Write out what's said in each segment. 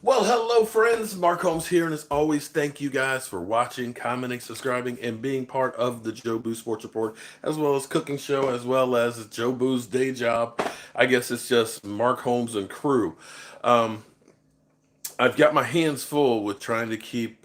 Well, hello, friends. Mark Holmes here, and as always, thank you guys for watching, commenting, subscribing, and being part of the Jobu Sports Report, as well as cooking show, as well as Jobu's day job. I guess it's just Mark Holmes and crew. Um, I've got my hands full with trying to keep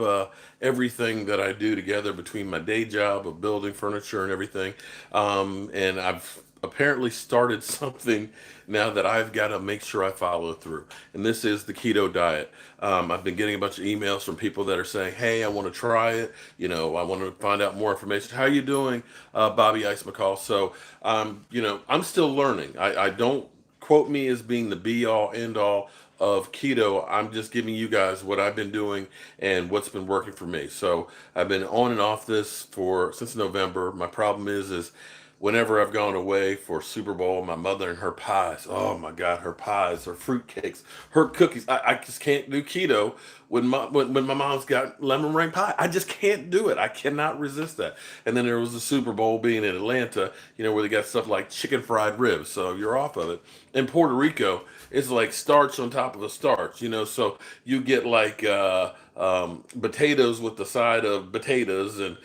everything that I do together between my day job of building furniture and everything. And I've apparently started something now that I've got to make sure I follow through. And this is the keto diet. I've been getting a bunch of emails from people that are saying, "Hey, I want to try it. I want to find out more information. How you doing, Bobby Ice McCall?" So, I'm still learning. I don't quote me as being the be all end all of keto. I'm just giving you guys what I've been doing and what's been working for me. So I've been on and off this for since November. My problem is whenever I've gone away for Super Bowl, my mother and her pies. Oh my God, her pies, her fruit cakes, her cookies. I just can't do keto when my mom's got lemon meringue pie. I just can't do it. I cannot resist that. And then there was the Super Bowl being in Atlanta, where they got stuff like chicken fried ribs. So you're off of it. In Puerto Rico, it's like starch on top of a starch, so you get like potatoes with the side of potatoes and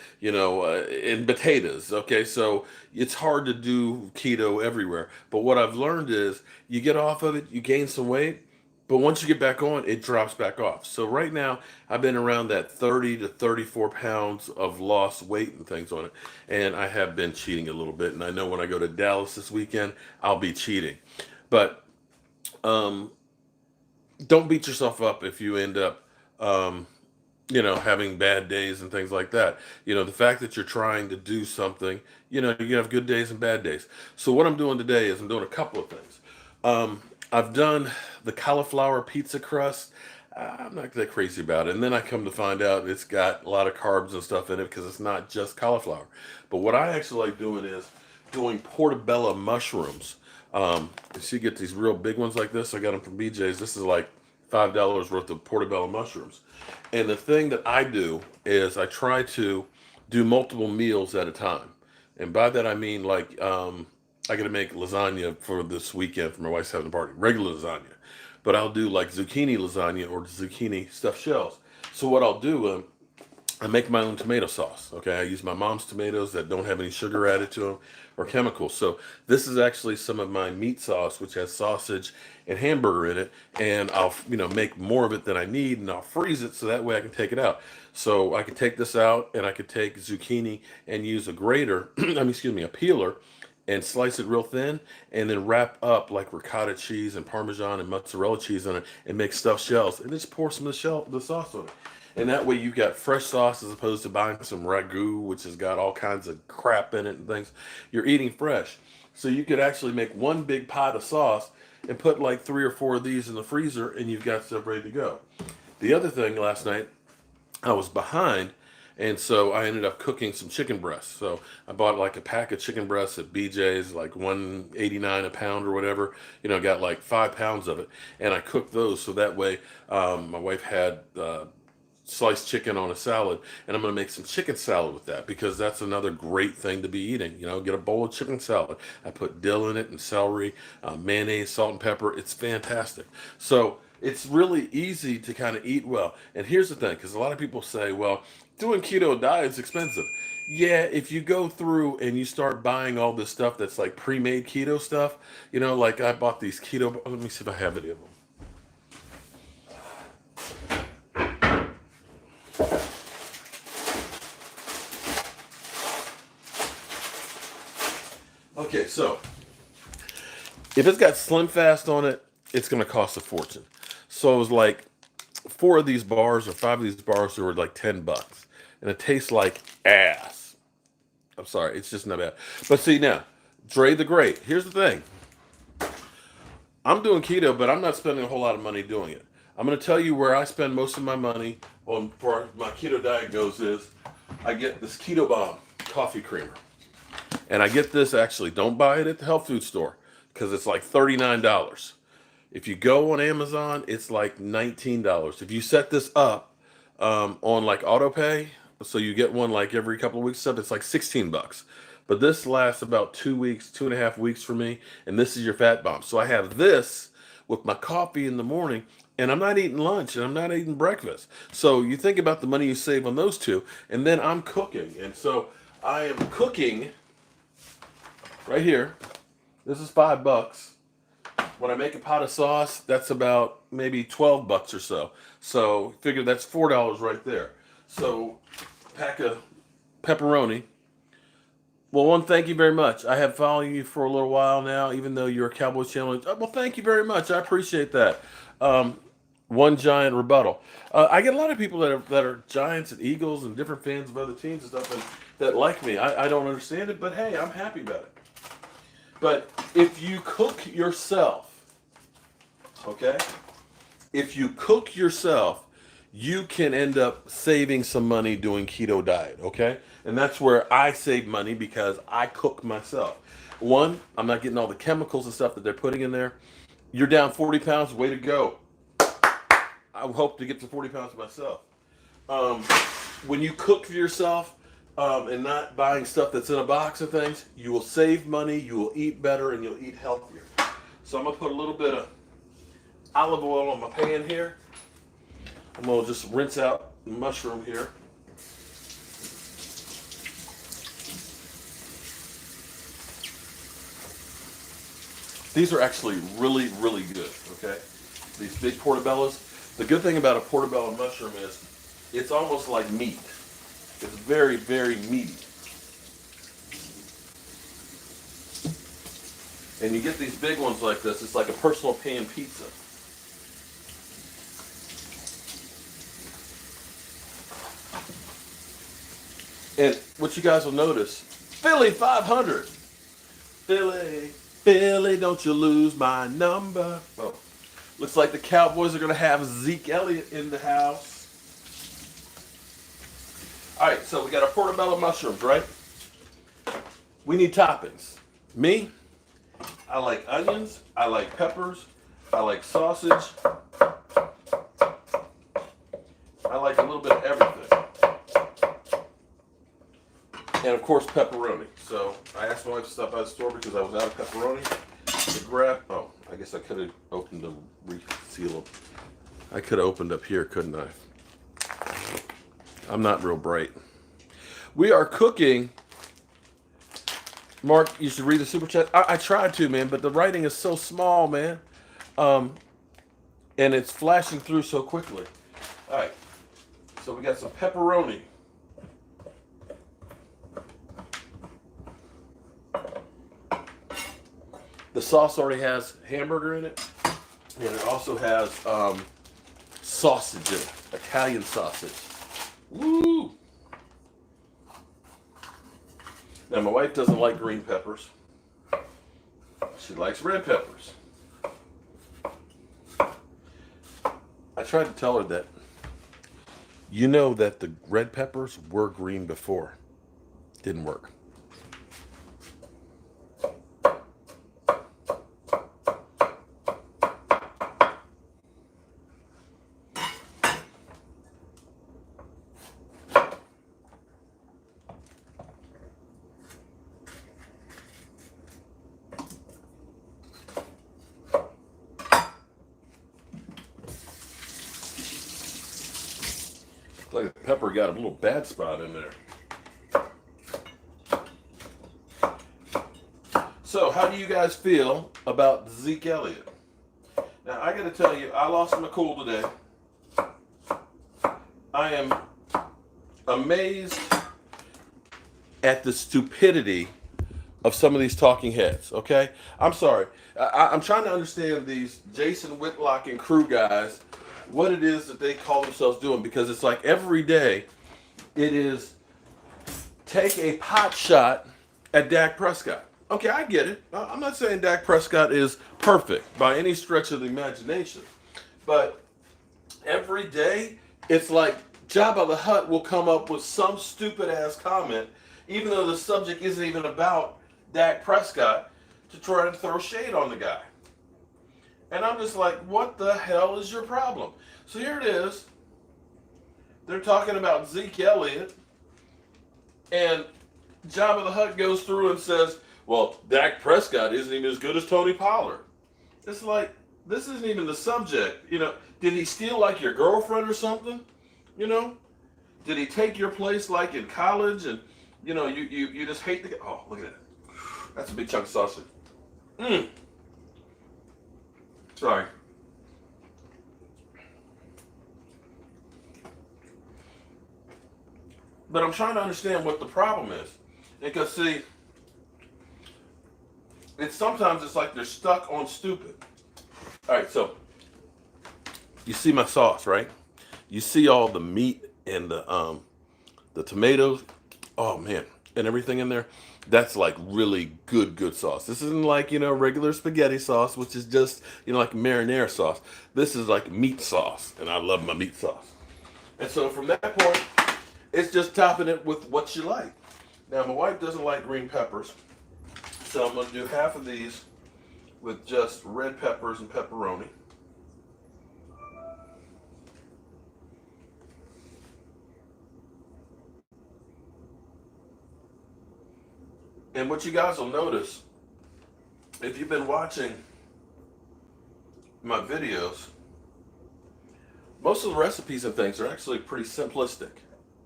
potatoes. Okay, so it's hard to do keto everywhere. But what I've learned is you get off of it, you gain some weight, but once you get back on, it drops back off. So right now, I've been around that 30 to 34 pounds of lost weight and things on it. And I have been cheating a little bit. And I know when I go to Dallas this weekend, I'll be cheating. But um, don't beat yourself up if you end up, um, having bad days and things like that. The fact that you're trying to do something, you have good days and bad days. So what I'm doing today is I'm doing a couple of things. I've done the cauliflower pizza crust. I'm not that crazy about it. And then I come to find out it's got a lot of carbs and stuff in it because it's not just cauliflower. But what I actually like doing is doing portabella mushrooms. So you get these real big ones like this. I got them from BJ's. This is like $5 worth of portabella mushrooms. And the thing that I do is I try to do multiple meals at a time. And by that I mean like I got to make lasagna for this weekend for my wife's having a party, regular lasagna. But I'll do like zucchini lasagna or zucchini stuffed shells. So what I'll do, I make my own tomato sauce. Okay, I use my mom's tomatoes that don't have any sugar added to them or chemicals. So this is actually some of my meat sauce, which has sausage and hamburger in it, and I'll make more of it than I need, and I'll freeze it so that way I can take it out. So I can take this out, and I could take zucchini and use a grater, I mean, excuse me, a peeler, and slice it real thin, and then wrap up like ricotta cheese and Parmesan and mozzarella cheese on it, and make stuffed shells, and just pour some of the sauce on it. And that way you've got fresh sauce as opposed to buying some ragu, which has got all kinds of crap in it and things. You're eating fresh. So you could actually make one big pot of sauce and put like 3 or 4 of these in the freezer, and you've got stuff ready to go. The other thing last night, I was behind, and so I ended up cooking some chicken breasts. So I bought like a pack of chicken breasts at BJ's, like 189 a pound or whatever. Got like 5 pounds of it, and I cooked those so that way my wife had sliced chicken on a salad, and I'm going to make some chicken salad with that because that's another great thing to be eating. Get a bowl of chicken salad. I put dill in it and celery, mayonnaise, salt and pepper. It's fantastic. So it's really easy to kind of eat well. And here's the thing, because a lot of people say, well, doing keto diet is expensive. Yeah, if you go through and you start buying all this stuff that's like pre-made keto stuff, like I bought these keto. Let me see if I have any of them. Okay, so if it's got Slim Fast on it, it's going to cost a fortune. So it was like 4 of these bars or 5 of these bars were like $10, and it tastes like ass. I'm sorry, it's just not bad. But see now, Dre the Great. Here's the thing: I'm doing keto, but I'm not spending a whole lot of money doing it. I'm going to tell you where I spend most of my money on for my keto diet goes is I get this Keto Bomb coffee creamer. And I get this actually, don't buy it at the health food store because it's like $39. If you go on Amazon, it's like $19. If you set this up on like auto pay, so you get one like every couple of weeks, stuff, it's like 16 bucks. But this lasts about 2 weeks, 2.5 weeks for me, and this is your fat bomb. So I have this with my coffee in the morning, and I'm not eating lunch and I'm not eating breakfast. So you think about the money you save on those two, and then I'm cooking. And so I am cooking right here. This is $5. When I make a pot of sauce, that's about maybe $12 or so. So figure that's $4 right there. So pack of pepperoni. Well, one, thank you very much. I have followed you for a little while now, even though you're a Cowboys channel. Well, thank you very much. I appreciate that. One giant rebuttal. I get a lot of people that are Giants and Eagles and different fans of other teams and stuff and that like me. I don't understand it, but hey, I'm happy about it. But if you cook yourself, okay? If you cook yourself, you can end up saving some money doing keto diet, okay? And that's where I save money because I cook myself. One, I'm not getting all the chemicals and stuff that they're putting in there. You're down 40 pounds, way to go. I hope to get to 40 pounds myself. When you cook for yourself and not buying stuff that's in a box of things, you will save money, you will eat better, and you'll eat healthier. So I'm going to put a little bit of olive oil on my pan here. I'm going to just rinse out the mushroom here. These are actually really, really good, okay? These big portabellas. The good thing about a portobello mushroom is it's almost like meat. It's very, very meaty. And you get these big ones like this, it's like a personal pan pizza. And what you guys will notice, Philly 500. Philly, don't you lose my number. Oh, looks like the Cowboys are going to have Zeke Elliott in the house. All right, so we got our portobello mushrooms, right? We need toppings. Me, I like onions, I like peppers, I like sausage. I like a little bit of everything. And of course, pepperoni. So I asked my wife to stop by the store because I was out of pepperoni to grab. Oh, I guess I could have opened the reseal. I could have opened up here, couldn't I? I'm not real bright. We are cooking. Mark, you should read the super chat. I tried to, man, but the writing is so small, man. And it's flashing through so quickly. All right. So we got some pepperoni. The sauce already has hamburger in it, and it also has sausage in it, Italian sausage. Woo! Now, my wife doesn't like green peppers. She likes red peppers. I tried to tell her that, you know that the red peppers were green before. Didn't work. Like the pepper got a little bad spot in there. So, how do you guys feel about Zeke Elliott? Now, I got to tell you, I lost my cool today. I am amazed at the stupidity of some of these talking heads, okay? I'm sorry. I'm trying to understand these Jason Whitlock and crew guys, what it is that they call themselves doing, because it's like every day it is take a pot shot at Dak Prescott. Okay, I get it. I'm not saying Dak Prescott is perfect by any stretch of the imagination, but every day it's like Jabba the Hutt will come up with some stupid ass comment, even though the subject isn't even about Dak Prescott, to try to throw shade on the guy. And I'm just like, what the hell is your problem? So here it is. They're talking about Zeke Elliott. And Jabba the Hutt goes through and says, well, Dak Prescott isn't even as good as Tony Pollard. It's like, This isn't even the subject. Did he steal like your girlfriend or something? You know, did he take your place like in college and you just hate the. Oh, look at that. That's a big chunk of sausage. Mmm. Sorry. But I'm trying to understand what the problem is. Because see, sometimes it's like they're stuck on stupid. All right, so you see my sauce, right? You see all the meat and the tomatoes. Oh man, and everything in there. That's like really good sauce. This isn't like regular spaghetti sauce, which is just like marinara sauce. This is like meat sauce, and I love my meat sauce. And so from that point, it's just topping it with what you like. Now my wife doesn't like green peppers, so I'm gonna do half of these with just red peppers and pepperoni. And what you guys will notice, if you've been watching my videos, most of the recipes and things are actually pretty simplistic.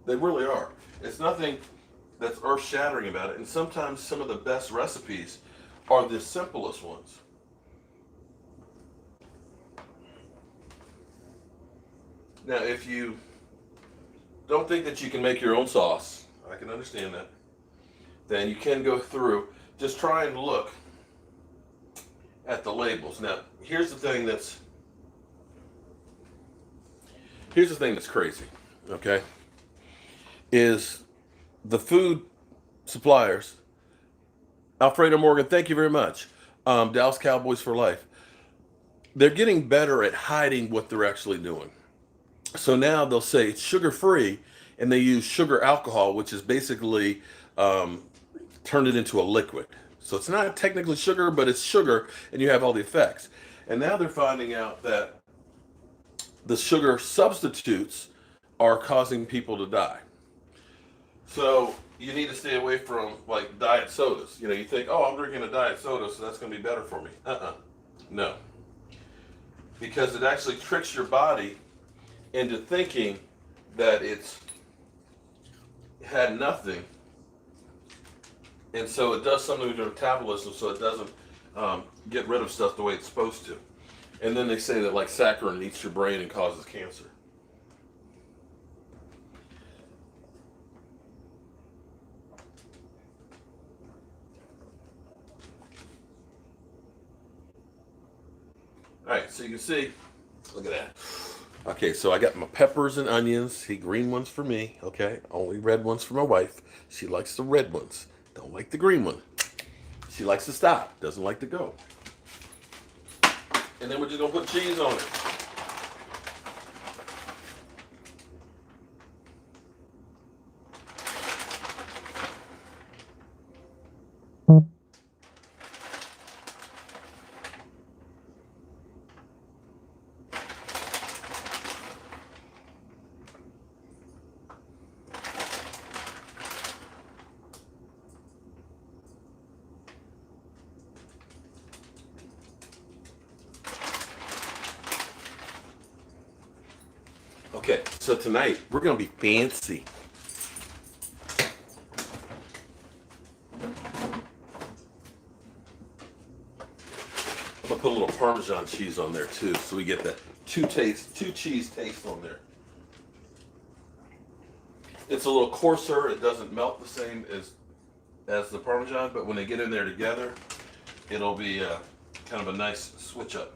They really are. It's nothing that's earth-shattering about it. And sometimes some of the best recipes are the simplest ones. Now, if you don't think that you can make your own sauce, I can understand that, then you can go through. Just try and look at the labels. Now, here's the thing that's crazy, okay? Is the food suppliers, Alfredo Morgan, thank you very much. Dallas Cowboys for life. They're getting better at hiding what they're actually doing. So now they'll say it's sugar free, and they use sugar alcohol, which is basically turned it into a liquid. So it's not technically sugar, but it's sugar, and you have all the effects. And now they're finding out that the sugar substitutes are causing people to die. So you need to stay away from like diet sodas. You think, oh, I'm drinking a diet soda, so that's going to be better for me. No. Because it actually tricks your body into thinking that it's had nothing. And so it does something with your metabolism so it doesn't get rid of stuff the way it's supposed to. And then they say that like saccharin eats your brain and causes cancer. All right, so you can see, look at that. Okay, so I got my peppers and onions. See, green ones for me, okay? Only red ones for my wife. She likes the red ones. Don't like the green one. She likes to stop, doesn't like to go. And then we're just gonna put cheese on it. Okay, so tonight we're gonna be fancy. I'm gonna put a little Parmesan cheese on there too, so we get that two cheese taste on there. It's a little coarser. It doesn't melt the same as the Parmesan, but when they get in there together, it'll be kind of a nice switch up.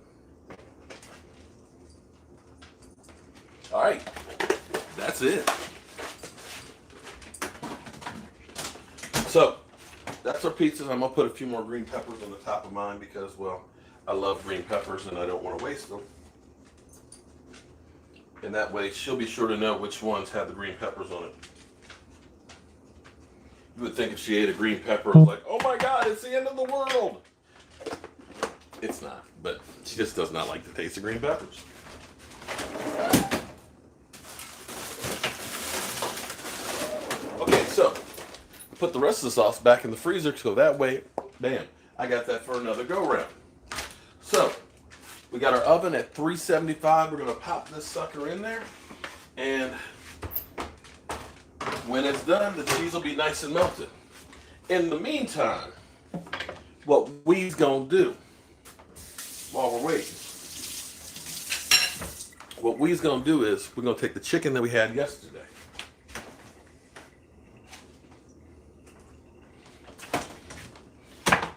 All right, that's it. So that's our pizzas. I'm gonna put a few more green peppers on the top of mine because, well, I love green peppers and I don't want to waste them. And that way she'll be sure to know which ones have the green peppers on it. You would think if she ate a green pepper, it's like, oh my God, it's the end of the world. It's not, but she just does not like the taste of green peppers. Okay, so put the rest of the sauce back in the freezer so that way, bam, I got that for another go round. So we We got our oven at 375. We're going to pop this sucker in there. And when it's done, the cheese will be nice and melted. In the meantime, what we's going to do while we're waiting, what we's going to do is we're going to take the chicken that we had yesterday.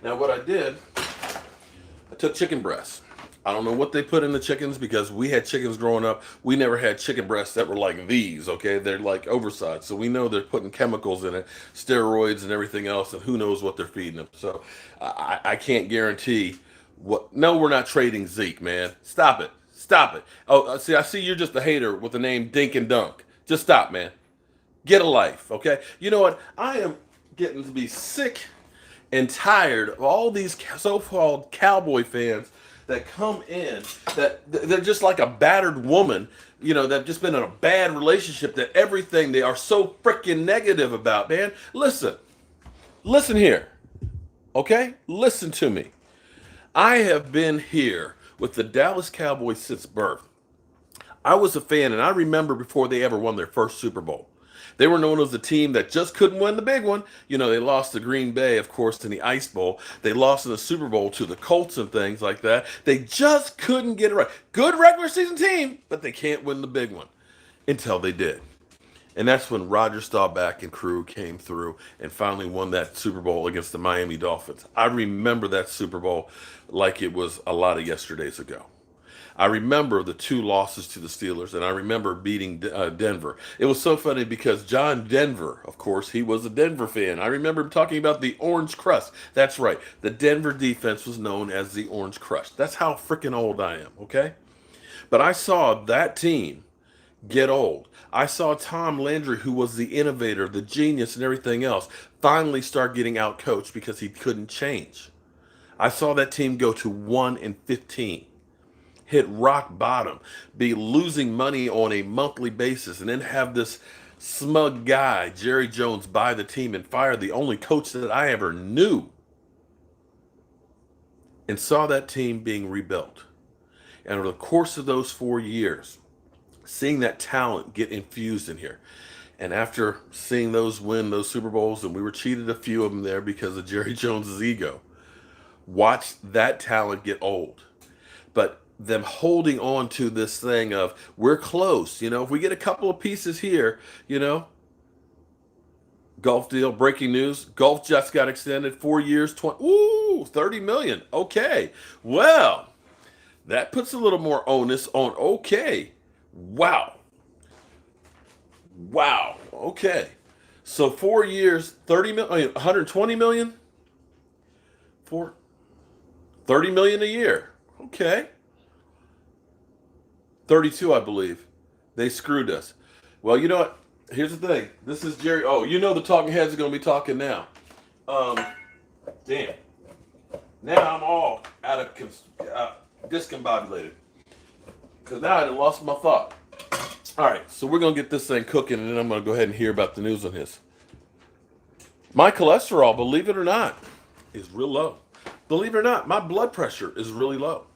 Now what I did, I took chicken breasts. I don't know what they put in the chickens because we had chickens growing up. We never had chicken breasts that were like these, okay? They're like oversized. So we know they're putting chemicals in it, steroids and everything else, and who knows what they're feeding them. So I can't guarantee what. No, we're not trading Zeke, man. Stop it. Stop it. Oh, see, I see you're just a hater with the name Dink and Dunk. Just stop, man. Get a life, okay? You know what? I am getting to be sick and tired of all these so-called Cowboy fans that come in, that they're just like a battered woman, you know, that just been in a bad relationship, that everything they are so freaking negative about, man. Listen here, okay? Listen to me. I have been here with the Dallas Cowboys since birth. I was a fan, and I remember before they ever won their first Super Bowl. They were known as a team that just couldn't win the big one. You know, they lost to Green Bay, of course, in the Ice Bowl. They lost in the Super Bowl to the Colts and things like that. They just couldn't get it right. Good regular season team, but they can't win the big one until they did. And that's when Roger Staubach and crew came through and finally won that Super Bowl against the Miami Dolphins. I remember that Super Bowl like it was a lot of yesterdays ago. I remember the 2 losses to the Steelers, and I remember beating Denver. It was so funny because John Denver, of course, he was a Denver fan. I remember him talking about the Orange Crush. That's right. The Denver defense was known as the Orange Crush. That's how freaking old I am, okay? But I saw that team get old. I saw Tom Landry, who was the innovator, the genius, and everything else, finally start getting out-coached because he couldn't change. I saw that team go to 1-15. Hit rock bottom, be losing money on a monthly basis, and then have this smug guy, Jerry Jones, buy the team and fire the only coach that I ever knew, and saw that team being rebuilt. And over the course of those 4 years, seeing that talent get infused in here, and after seeing those win those Super Bowls, and we were cheated a few of them there because of Jerry Jones's ego, watched that talent get old. But them holding on to this thing of we're close, you know, if we get a couple of pieces here, you know, golf deal, breaking news, golf just got extended 4 years, 30 million. Okay. Well, that puts a little more onus on okay. Wow. Okay. So 4 years, 30 million, 120 million for 30 million a year. Okay. 32, I believe. They screwed us. Well, you know what? Here's the thing. This is Jerry. Oh, you know the talking heads are going to be talking now. Damn. Now I'm all out of discombobulated. Because now I done lost my thought. All right, so we're going to get this thing cooking, and then I'm going to go ahead and hear about the news on this. My cholesterol, believe it or not, is real low. Believe it or not, my blood pressure is really low.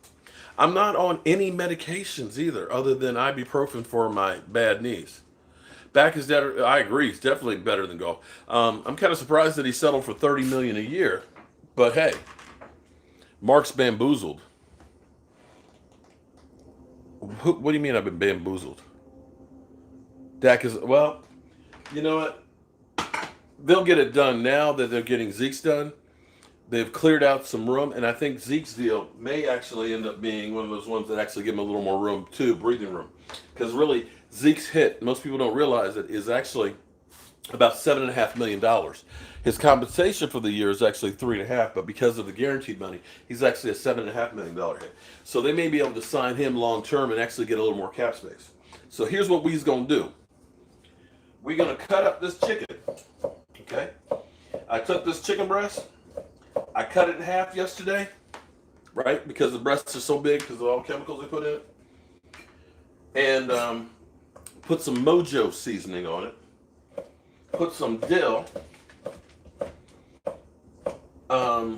I'm not on any medications either, other than ibuprofen for my bad knees. Back is better. I agree, it's definitely better than golf. I'm kind of surprised that he settled for 30 million a year, but hey, Mark's bamboozled. What do you mean I've been bamboozled? Dak is, well, you know what? They'll get it done now that they're getting Zeke's done. They've cleared out some room, and I think Zeke's deal may actually end up being one of those ones that actually give him a little more room too, breathing room. Because really, Zeke's hit, most people don't realize it, is actually about $7.5 million. His compensation for the year is actually 3.5, but because of the guaranteed money, he's actually a $7.5 million hit. So they may be able to sign him long term and actually get a little more cap space. So here's what we's gonna do. We're gonna cut up this chicken. Okay? I took this chicken breast. I cut it in half yesterday, right? Because the breasts are so big because of all the chemicals they put in it. And put some Mojo seasoning on it. Put some dill. A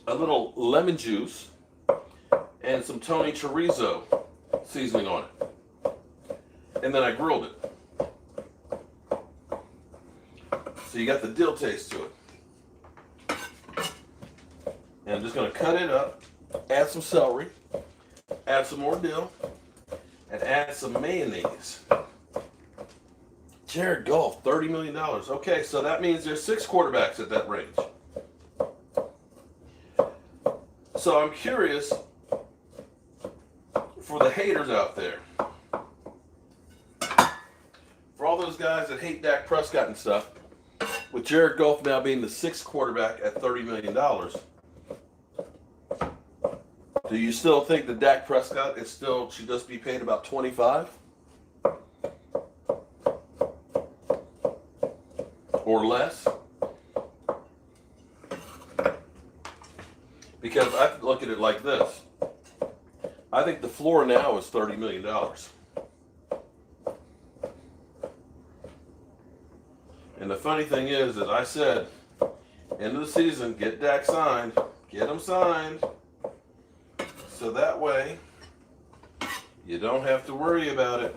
little lemon juice. and some Tony chorizo seasoning on it. And then I grilled it. So you got the dill taste to it. And I'm just going to cut it up, add some celery, add some more dill, and add some mayonnaise. Jared Goff, $30 million. Okay, so that means there's 6 quarterbacks at that range. So I'm curious, for the haters out there, for all those guys that hate Dak Prescott and stuff, with Jared Goff now being the 6th quarterback at $30 million, do you still think that Dak Prescott should just be paid about 25? Or less? Because I look at it like this. I think the floor now is $30 million. And the funny thing is I said, end of the season, get Dak signed. Get him signed. So that way, you don't have to worry about it.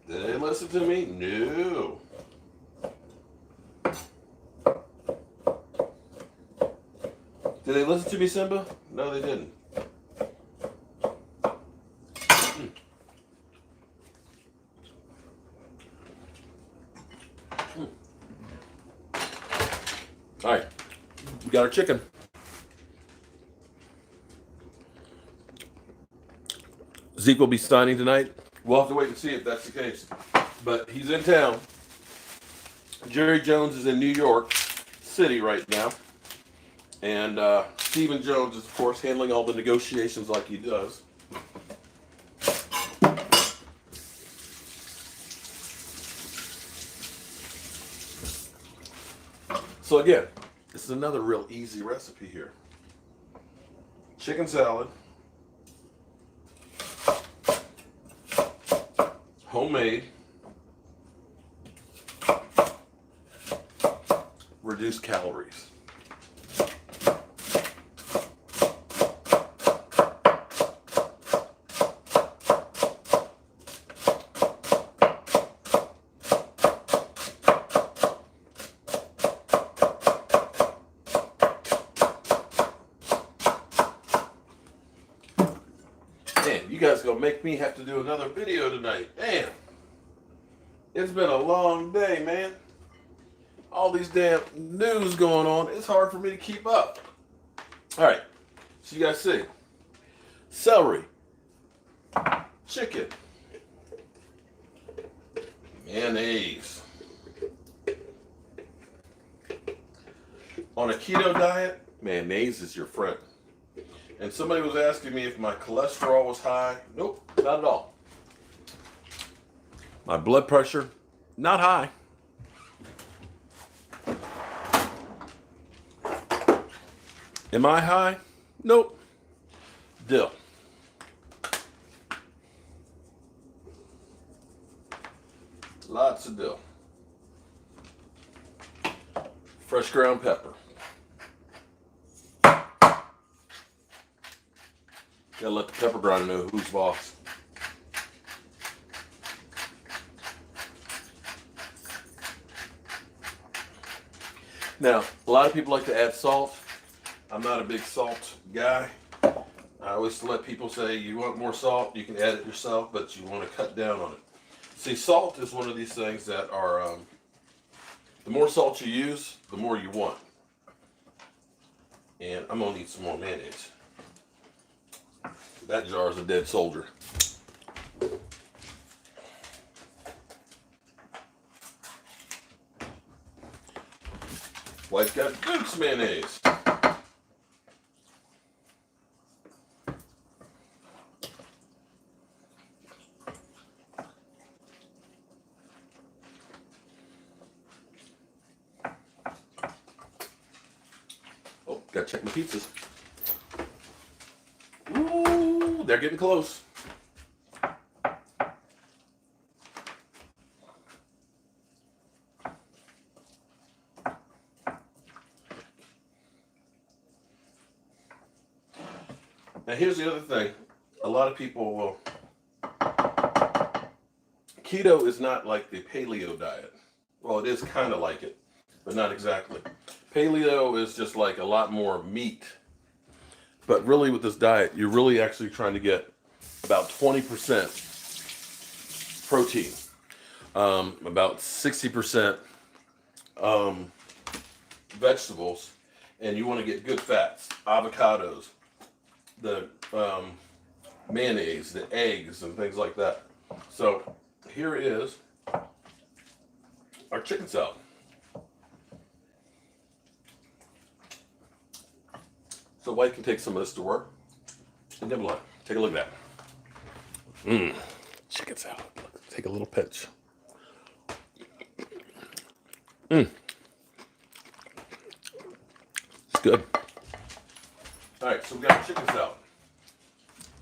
Did they listen to me? No. Did they listen to me, Simba? No, they didn't. All right, we got our chicken. Zeke will be signing tonight. We'll have to wait and see if that's the case. But he's in town. Jerry Jones is in New York City right now. And Stephen Jones is, of course, handling all the negotiations like he does. So again, this is another real easy recipe here. Chicken salad. Homemade. Reduced calories. Man, you guys gonna make me have to do another video tonight. Damn. It's been a long day, man. All these damn news going on. It's hard for me to keep up. All right. So you guys see. Celery. Chicken. Mayonnaise. On a keto diet, mayonnaise is your friend. And somebody was asking me if my cholesterol was high. Nope, not at all. My blood pressure, not high. Am I high? Nope. Dill. Lots of dill. Fresh ground pepper. Gotta let the pepper grinder know who's boss. Now, a lot of people like to add salt. I'm not a big salt guy. I always let people say, you want more salt, you can add it yourself, but you want to cut down on it. See, salt is one of these things that are, the more salt you use, the more you want. And I'm going to need some more mayonnaise. That jar is a dead soldier. Wife's got Duke's mayonnaise. Oh, gotta check my pizzas. Ooh, they're getting close. Now, here's the other thing. A lot of people will. Keto is not like the paleo diet. Well, it is kind of like it, but not exactly. Paleo is just like a lot more meat. But really, with this diet, you're really actually trying to get about 20% protein, about 60% vegetables, and you want to get good fats, avocados, the mayonnaise, the eggs, and things like that. So here is our chicken salad. So White can take some of this to work and nibble on it. Take a look at that. Chicken salad. Take a little pinch. It's good. All right, so we got chicken salad.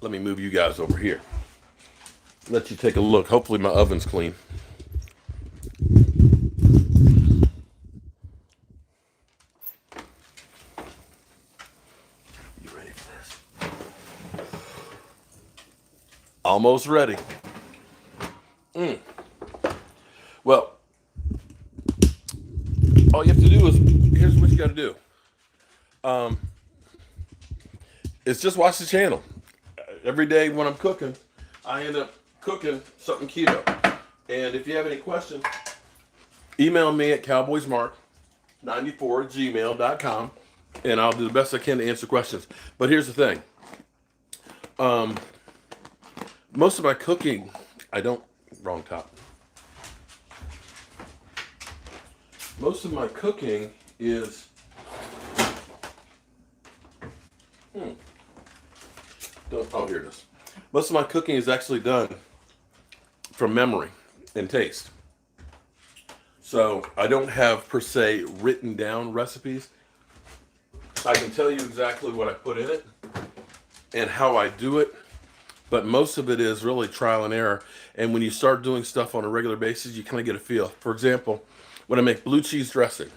Let me move you guys over here. Let you take a look. Hopefully my oven's clean. You ready for this? Almost ready. Well, all you have to do is, here's what you got to do. It's just watch the channel. Every day when I'm cooking, I end up cooking something keto. And if you have any questions, email me at cowboysmark94@gmail.com, and I'll do the best I can to answer questions. But here's the thing. Most of my cooking, wrong top. Most of my cooking is, here it is. Most of my cooking is actually done from memory and taste. So I don't have, per se, written down recipes. I can tell you exactly what I put in it and how I do it, but most of it is really trial and error. And when you start doing stuff on a regular basis, you kind of get a feel. For example, when I make blue cheese dressing,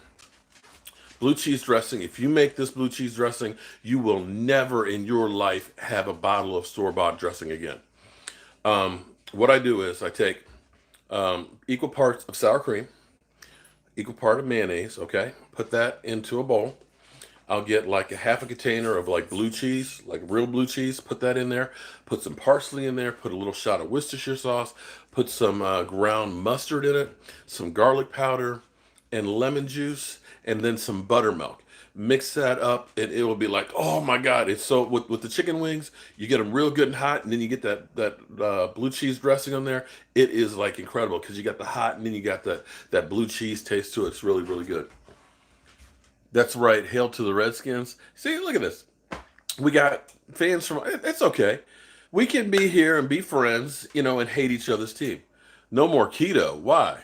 if you make this blue cheese dressing, you will never in your life have a bottle of store-bought dressing again. What I do is I take equal parts of sour cream, equal part of mayonnaise, okay? Put that into a bowl. I'll get like a half a container of like blue cheese, like real blue cheese, put that in there, put some parsley in there, put a little shot of Worcestershire sauce, put some ground mustard in it, some garlic powder, and lemon juice, and then some buttermilk. Mix that up, and it will be like, oh my God! It's so with the chicken wings, you get them real good and hot, and then you get that blue cheese dressing on there. It is like incredible because you got the hot, and then you got that blue cheese taste to it. It's really, really good. That's right. Hail to the Redskins. See, look at this. We got fans from. It's okay. We can be here and be friends, and hate each other's team. No more keto. Why,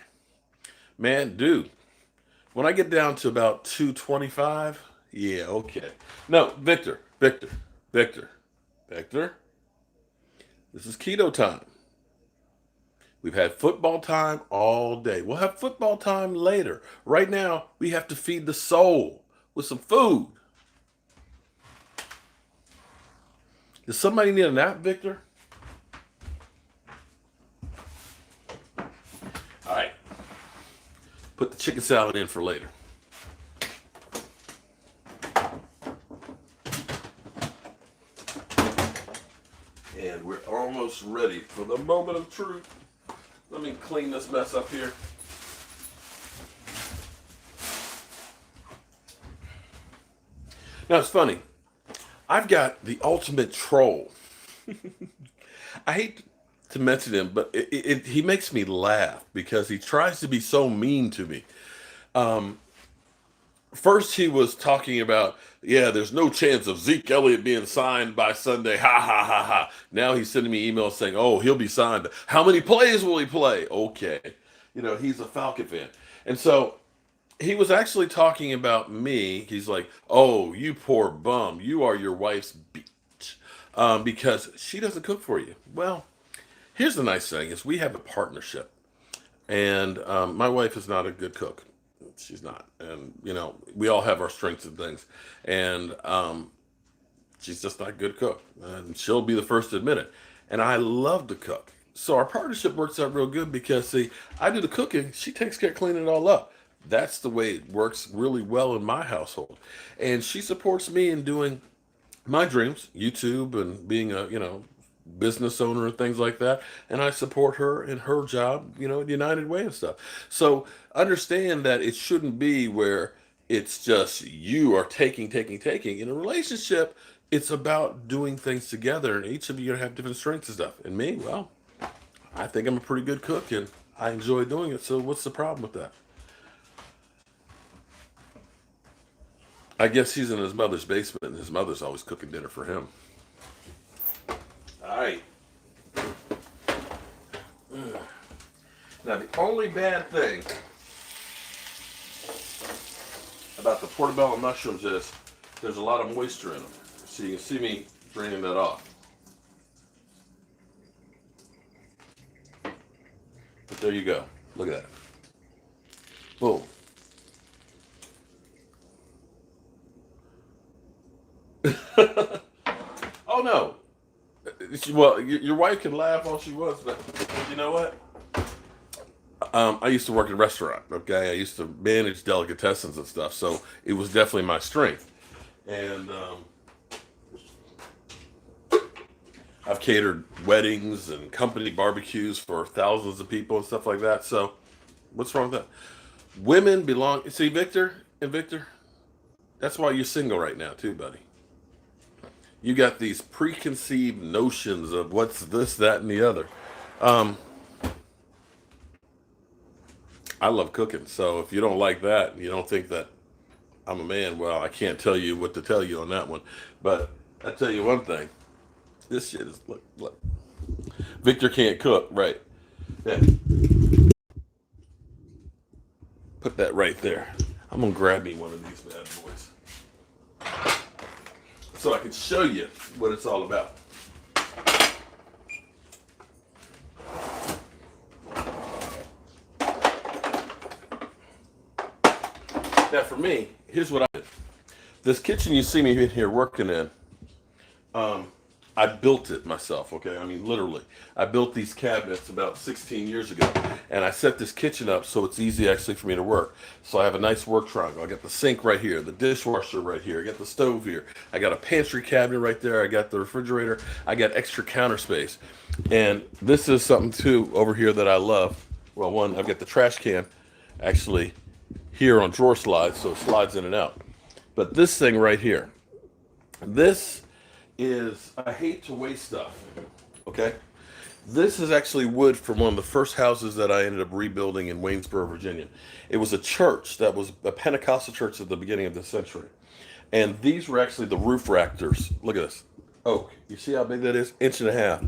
man, dude? When I get down to about 225, yeah, okay. No, Victor. This is keto time. We've had football time all day. We'll have football time later. Right now, we have to feed the soul with some food. Does somebody need a nap, Victor? All right. Put the chicken salad in for later. And we're almost ready for the moment of truth. Let me clean this mess up here. Now it's funny. I've got the ultimate troll. I hate to mention him, but he makes me laugh because he tries to be so mean to me. First, he was talking about, yeah, there's no chance of Zeke Elliott being signed by Sunday. Ha, ha, ha, ha. Now he's sending me emails saying, oh, he'll be signed. How many plays will he play? Okay. He's a Falcon fan. And so he was actually talking about me. He's like, oh, you poor bum. You are your wife's bitch because she doesn't cook for you. Well, here's the nice thing is we have a partnership. And my wife is not a good cook. She's not. And, we all have our strengths and things. And She's just not a good cook, and she'll be the first to admit it. And I love to cook. So our partnership works out real good because, see, I do the cooking, she takes care of cleaning it all up. That's the way it works really well in my household. And she supports me in doing my dreams, YouTube and being a, business owner and things like that. And I support her in her job, United Way and stuff. So understand that it shouldn't be where it's just you are taking. In a relationship, it's about doing things together, and each of you have different strengths and stuff. And me, well, I think I'm a pretty good cook and I enjoy doing it. So what's the problem with that? I guess he's in his mother's basement and his mother's always cooking dinner for him. All right. Now, the only bad thing about the portobello mushrooms is there's a lot of moisture in them. So you can see me draining that off. But there you go. Look at that. Boom. Oh no. Well, your wife can laugh all she wants, but you know what? I used to work in a restaurant. Okay, I used to manage delicatessens and stuff, so it was definitely my strength. And I've catered weddings and company barbecues for thousands of people and stuff like that. So, what's wrong with that? Women belong. See, Victor and Victor. That's why you're single right now, too, buddy. You got these preconceived notions of what's this, that, and the other. Um, I love cooking, so if you don't like that, you don't think that I'm a man, well, I can't tell you what to tell you on that one. But I tell you one thing: this shit is look. Victor can't cook, right? Yeah, put that right there. I'm gonna grab me one of these bad boys so I can show you what it's all about. Now, for me, here's what I did. This kitchen you see me in here working in, um, I built it myself, okay? I mean, literally. I built these cabinets about 16 years ago, and I set this kitchen up so it's easy actually for me to work. So I have a nice work triangle. I got the sink right here, the dishwasher right here, I got the stove here, I got a pantry cabinet right there, I got the refrigerator, I got extra counter space. And this is something too over here that I love. Well, one, I've got the trash can actually here on drawer slides, so it slides in and out. But this thing right here, this is, I hate to waste stuff, okay? This is actually wood from one of the first houses that I ended up rebuilding in Waynesboro, Virginia. It was a church that was a Pentecostal church at the beginning of the century. And these were actually the roof rafters. Look at this. Oak. You see how big that is? Inch and a half.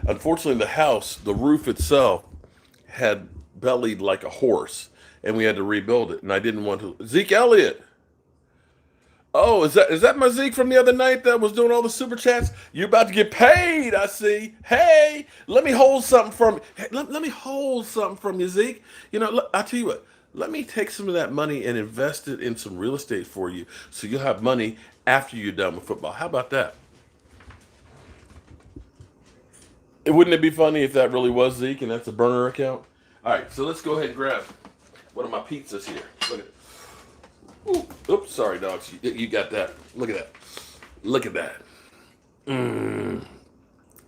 Unfortunately, the house, the roof itself, had bellied like a horse, and we had to rebuild it. And I didn't want to. Zeke Elliott. Oh, is that my Zeke from the other night that was doing all the super chats? You're about to get paid, I see. Hey, let me hold something from hey, let me hold something from you, Zeke. Look, I tell you what, let me take some of that money and invest it in some real estate for you so you'll have money after you're done with football. How about that? Wouldn't it be funny if that really was Zeke and that's a burner account? All right, so let's go ahead and grab one of my pizzas here. Look at it. Ooh, oops, sorry, dogs. You got that. Look at that. Look at that. Mmm.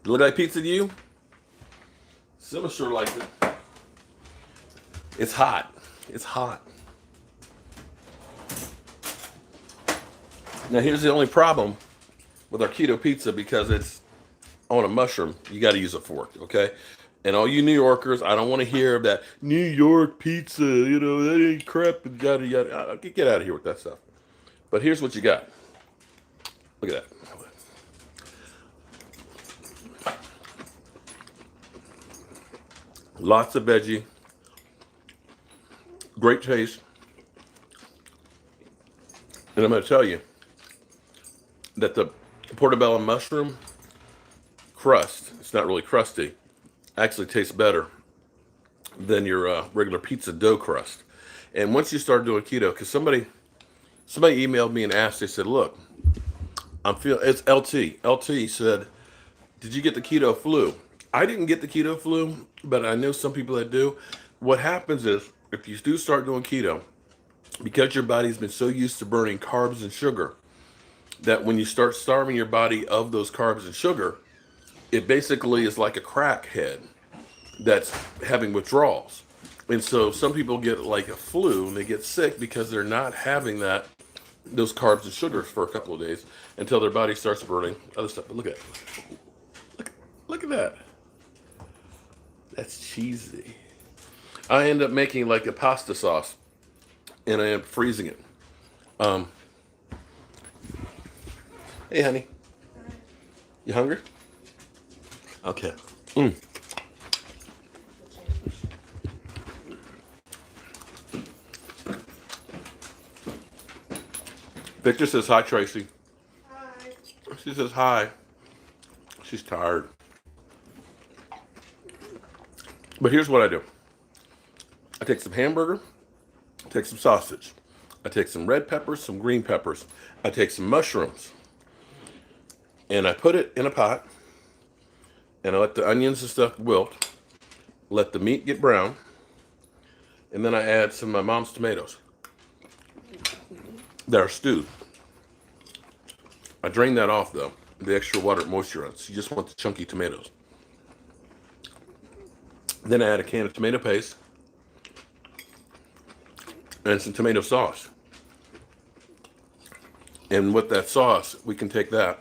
Look like pizza to you? Simma sure liked it. It's hot. It's hot. Now, here's the only problem with our keto pizza because it's on a mushroom. You got to use a fork, okay? And all you New Yorkers, I don't want to hear that New York pizza, that ain't crap, and yada yada. Get out of here with that stuff. But here's what you got. Look at that. Lots of veggie. Great taste. And I'm going to tell you that the portobello mushroom crust, it's not really crusty, actually tastes better than your regular pizza dough crust. And once you start doing keto, because somebody emailed me and asked, they said, look, It's LT. LT said, "Did you get the keto flu?" I didn't get the keto flu, but I know some people that do. What happens is if you do start doing keto, because your body's been so used to burning carbs and sugar, that when you start starving your body of those carbs and sugar, it basically is like a crackhead that's having withdrawals. And so some people get like a flu and they get sick because they're not having those carbs and sugars for a couple of days until their body starts burning other stuff. But look at it. Look at that. That's cheesy. I end up making like a pasta sauce and I am freezing it. Um, hey, honey. You hungry? Okay. Mm. Victor says hi, Tracy. Hi. She says hi. She's tired. But here's what I do. I take some hamburger, I take some sausage, I take some red peppers, some green peppers, I take some mushrooms, and I put it in a pot, and I let the onions and stuff wilt, let the meat get brown, and then I add some of my mom's tomatoes that are stewed. I drain that off though, the extra water moisture on it. So you just want the chunky tomatoes. Then I add a can of tomato paste and some tomato sauce. And with that sauce, we can take that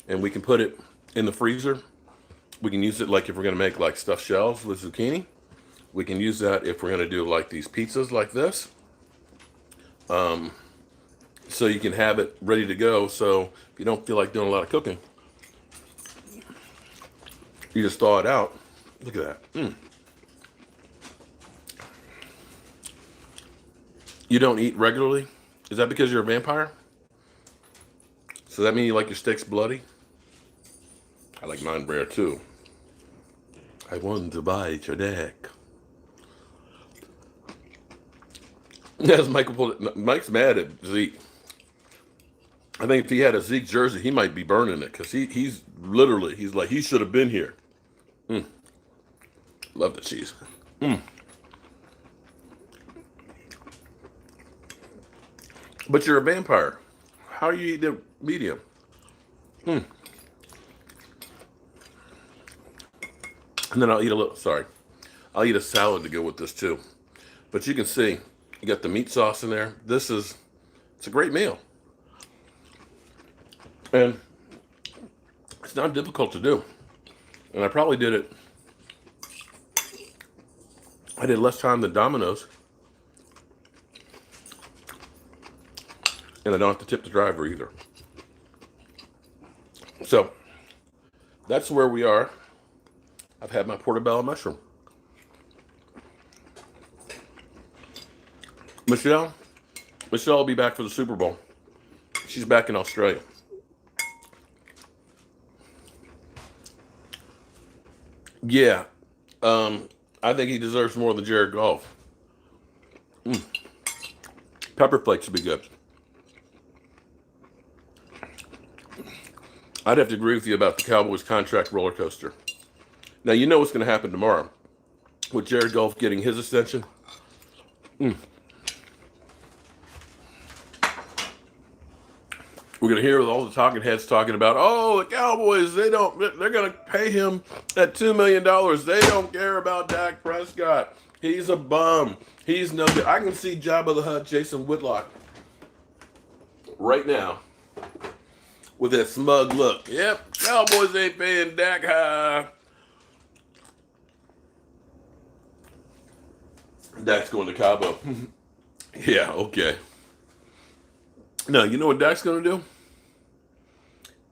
and we can put it in the freezer. We can use it like if we're going to make like stuffed shells with zucchini. We can use that if we're going to do like these pizzas like this. So you can have it ready to go. So if you don't feel like doing a lot of cooking, you just thaw it out. Look at that. Mm. You don't eat regularly? Is that because you're a vampire? So that means you like your steaks bloody? I like mine rare too. I wanted to bite your neck. Yes, Michael pulled it. Mike's mad at Zeke. I think if he had a Zeke jersey, he might be burning it because he's like, he should have been here. Mm. Love the cheese. Mm. But you're a vampire. How are you eating the medium? Mm. And then I'll eat a salad to go with this too. But you can see, you got the meat sauce in there. It's a great meal. And it's not difficult to do. And I probably I did less time than Domino's. And I don't have to tip the driver either. So, that's where we are. I've had my portobello mushroom. Michelle will be back for the Super Bowl. She's back in Australia. Yeah, I think he deserves more than Jared Goff. Mm. Pepper flakes would be good. I'd have to agree with you about the Cowboys contract roller coaster. Now, you know what's going to happen tomorrow with Jared Goff getting his extension. Mm. We're going to hear all the talking heads talking about, oh, the Cowboys, they're going to pay him that $2 million. They don't care about Dak Prescott. He's a bum. He's no good. I can see Jabba the Hutt, Jason Whitlock, right now with that smug look. Yep, Cowboys ain't paying Dak high. Dak's going to Cabo. Yeah, okay. Now, you know what Dak's going to do?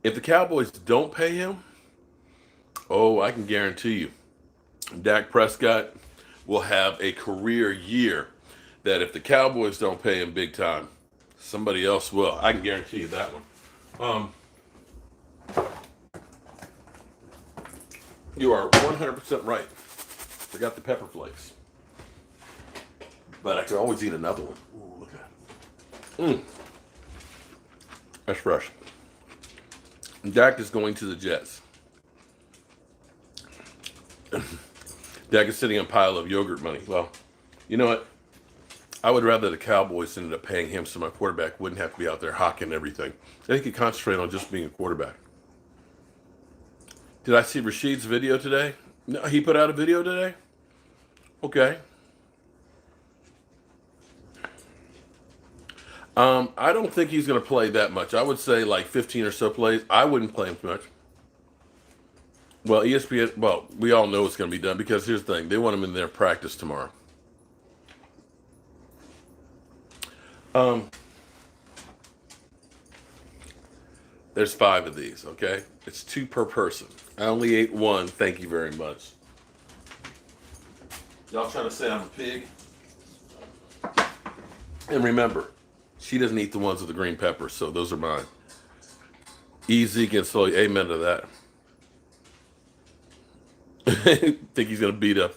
If the Cowboys don't pay him, oh, I can guarantee you, Dak Prescott will have a career year that if the Cowboys don't pay him big time, somebody else will. I can guarantee you that one. You are 100% right. Forgot the pepper flakes. But I could always eat another one. Ooh, look at that. That's fresh. Dak is going to the Jets. Dak is sitting on a pile of yogurt money. Well, you know what? I would rather the Cowboys ended up paying him so my quarterback wouldn't have to be out there hawking everything. And he could concentrate on just being a quarterback. Did I see Rashid's video today? No, he put out a video today? Okay. I don't think he's going to play that much. I would say like 15 or so plays. I wouldn't play him too much. Well, ESPN, well, we all know it's going to be done because here's the thing. They want him in their practice tomorrow. There's 5 of these, okay? It's 2 per person. I only ate 1. Thank you very much. Y'all trying to say I'm a pig? And remember, she doesn't eat the ones with the green peppers, so those are mine. Easy and slowly. Amen to that. Think he's going to beat up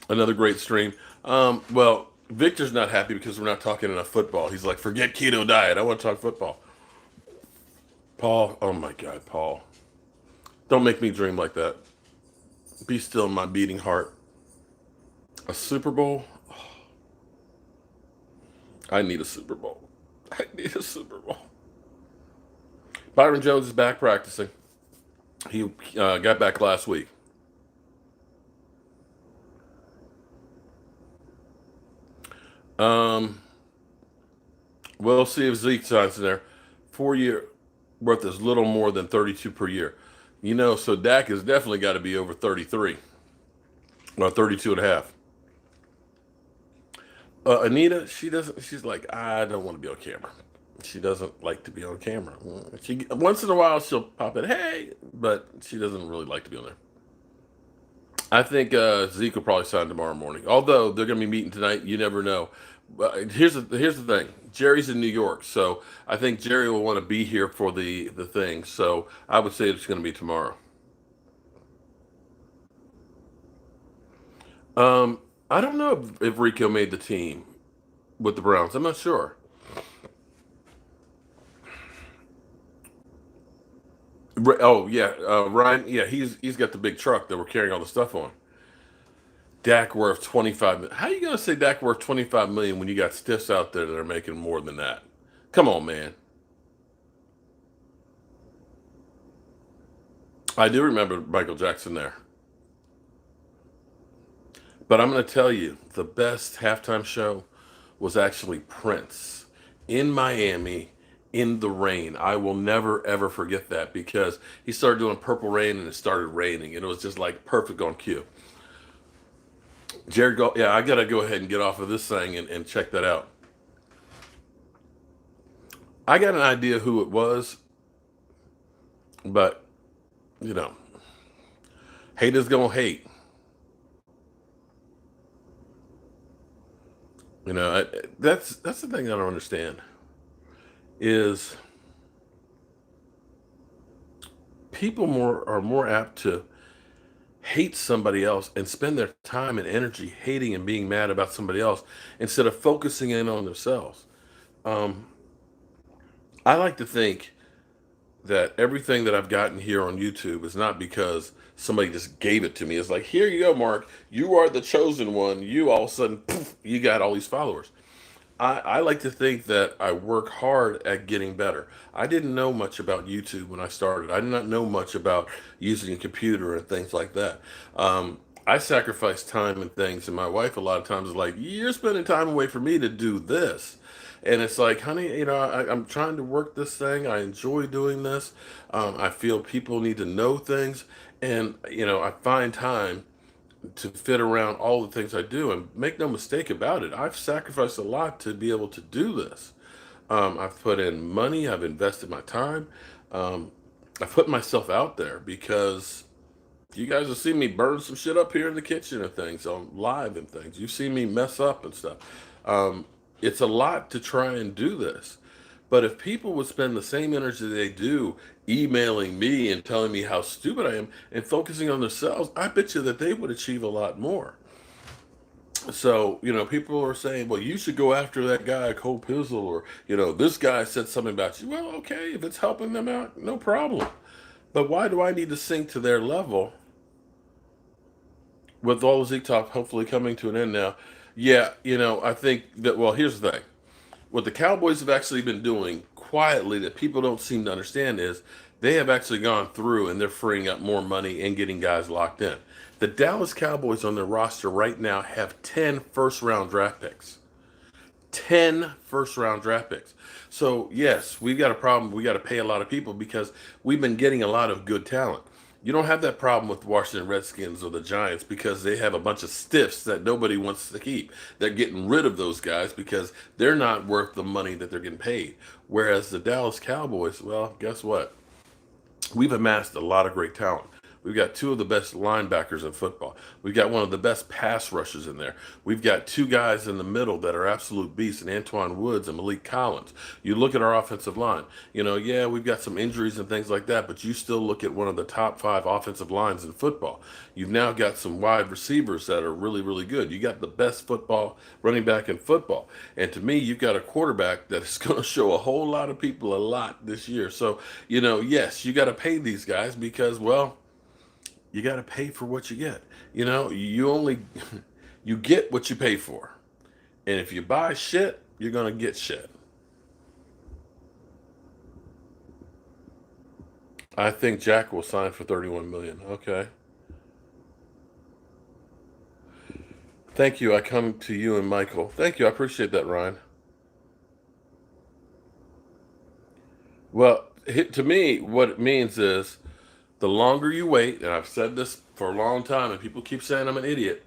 another great stream. Well, Victor's not happy because we're not talking enough football. He's like, forget keto diet. I want to talk football. Paul, oh my God, Paul. Don't make me dream like that. Be still in my beating heart. A Super Bowl? Oh, I need a Super Bowl. I need a Super Bowl. Byron Jones is back practicing. He got back last week. We'll see if Zeke signs in there. 4-year worth is little more than 32 per year. You know, so Dak has definitely got to be over 33. Well, 32 and a half. Anita, she's like, I don't want to be on camera. She doesn't like to be on camera. She once in a while she'll pop in, hey, but she doesn't really like to be on there. I think Zeke will probably sign tomorrow morning. Although they're going to be meeting tonight, you never know. Here's the thing. Jerry's in New York, so I think Jerry will want to be here for the thing. So I would say it's going to be tomorrow. I don't know if Rico made the team with the Browns. I'm not sure. Oh yeah, Ryan. Yeah, he's got the big truck that we're carrying all the stuff on. Dak worth 25 million. How you gonna say Dak worth 25 million when you got stiffs out there that are making more than that? Come on, man. I do remember Michael Jackson there. But I'm gonna tell you, the best halftime show was actually Prince in Miami in the rain. I will never ever forget that because he started doing Purple Rain and it started raining and it was just like perfect on cue. Jared, yeah, I gotta go ahead and get off of this thing and check that out. I got an idea who it was, but you know, haters gonna hate. You know, that's the thing I don't understand is people are more apt to hate somebody else and spend their time and energy hating and being mad about somebody else instead of focusing in on themselves. Um, I like to think that everything that I've gotten here on YouTube is not because somebody just gave it to me. It's like, here you go, Mark. You are the chosen one. You all of a sudden, poof, you got all these followers. I like to think that I work hard at getting better. I didn't know much about YouTube when I started. I did not know much about using a computer and things like that. I sacrifice time and things, and my wife a lot of times is like, "You're spending time away from me to do this," and it's like, "Honey, I'm trying to work this thing. I enjoy doing this. I feel people need to know things, and I find time." To fit around all the things I do. And make no mistake about it, I've sacrificed a lot to be able to do this. I've put in money, I've invested my time, um, I've put myself out there because you guys have seen me burn some shit up here in the kitchen and things on live and things. You've seen me mess up and stuff. It's a lot to try and do this. But if people would spend the same energy they do emailing me and telling me how stupid I am and focusing on themselves, I bet you that they would achieve a lot more. So, people are saying, well, you should go after that guy, Cole Pizzle, or, this guy said something about you. Well, okay, if it's helping them out, no problem. But why do I need to sink to their level with all the Zeke talk hopefully coming to an end now? Yeah, I think that, well, here's the thing. What the Cowboys have actually been doing quietly that people don't seem to understand is they have actually gone through and they're freeing up more money and getting guys locked in. The Dallas Cowboys on their roster right now have 10 first round draft picks. 10 first round draft picks. So, yes, we've got a problem. We got to pay a lot of people because we've been getting a lot of good talent. You don't have that problem with the Washington Redskins or the Giants because they have a bunch of stiffs that nobody wants to keep. They're getting rid of those guys because they're not worth the money that they're getting paid. Whereas the Dallas Cowboys, well, guess what? We've amassed a lot of great talent. We've got two of the best linebackers in football. We've got one of the best pass rushers in there. We've got two guys in the middle that are absolute beasts in Antoine Woods and Malik Collins. You look at our offensive line. Yeah, we've got some injuries and things like that, but you still look at one of the top 5 offensive lines in football. You've now got some wide receivers that are really, really good. You got the best football running back in football. And to me, you've got a quarterback that is going to show a whole lot of people a lot this year. So, yes, you got to pay these guys because, well, you got to pay for what you get. You only you get what you pay for. And if you buy shit, you're going to get shit. I think Jack will sign for 31 million. Okay. Thank you. I come to you and Michael. Thank you. I appreciate that, Ryan. Well, to me, what it means is the longer you wait, and I've said this for a long time, and people keep saying I'm an idiot.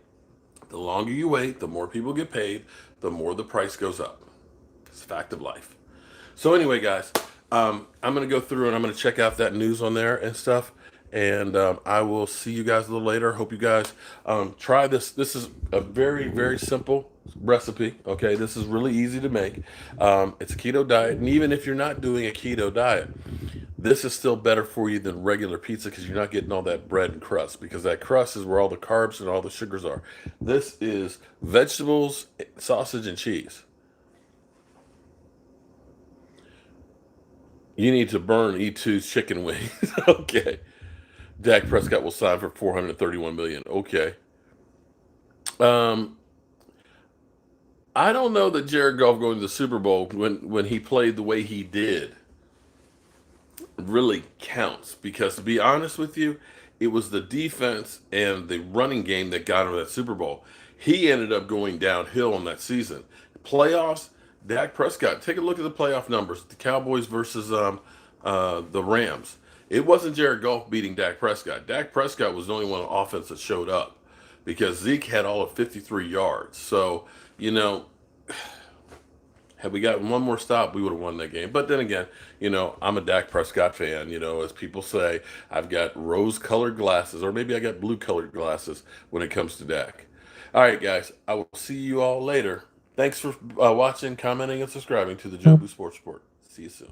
The longer you wait, the more people get paid, the more the price goes up. It's a fact of life. So anyway, guys, I'm going to go through and I'm going to check out that news on there and stuff. And I will see you guys a little later. Hope you guys try this. This is a very, very simple recipe. Okay, this is really easy to make. It's a keto diet. And even if you're not doing a keto diet, this is still better for you than regular pizza because you're not getting all that bread and crust because that crust is where all the carbs and all the sugars are. This is vegetables, sausage, and cheese. You need to burn E2's chicken wings. Okay. Dak Prescott will sign for 431 million. Okay. Um, I don't know that Jared Goff going to the Super Bowl when he played the way he did really counts because to be honest with you, it was the defense and the running game that got him that Super Bowl. He ended up going downhill in that season. Playoffs, Dak Prescott. Take a look at the playoff numbers. The Cowboys versus the Rams. It wasn't Jared Goff beating Dak Prescott. Dak Prescott was the only one on offense that showed up because Zeke had all of 53 yards. So, you know, had we gotten one more stop, we would have won that game. But then again, I'm a Dak Prescott fan. As people say, I've got rose-colored glasses, or maybe I got blue-colored glasses when it comes to Dak. All right, guys, I will see you all later. Thanks for watching, commenting, and subscribing to the Jobu Sports Report. See you soon.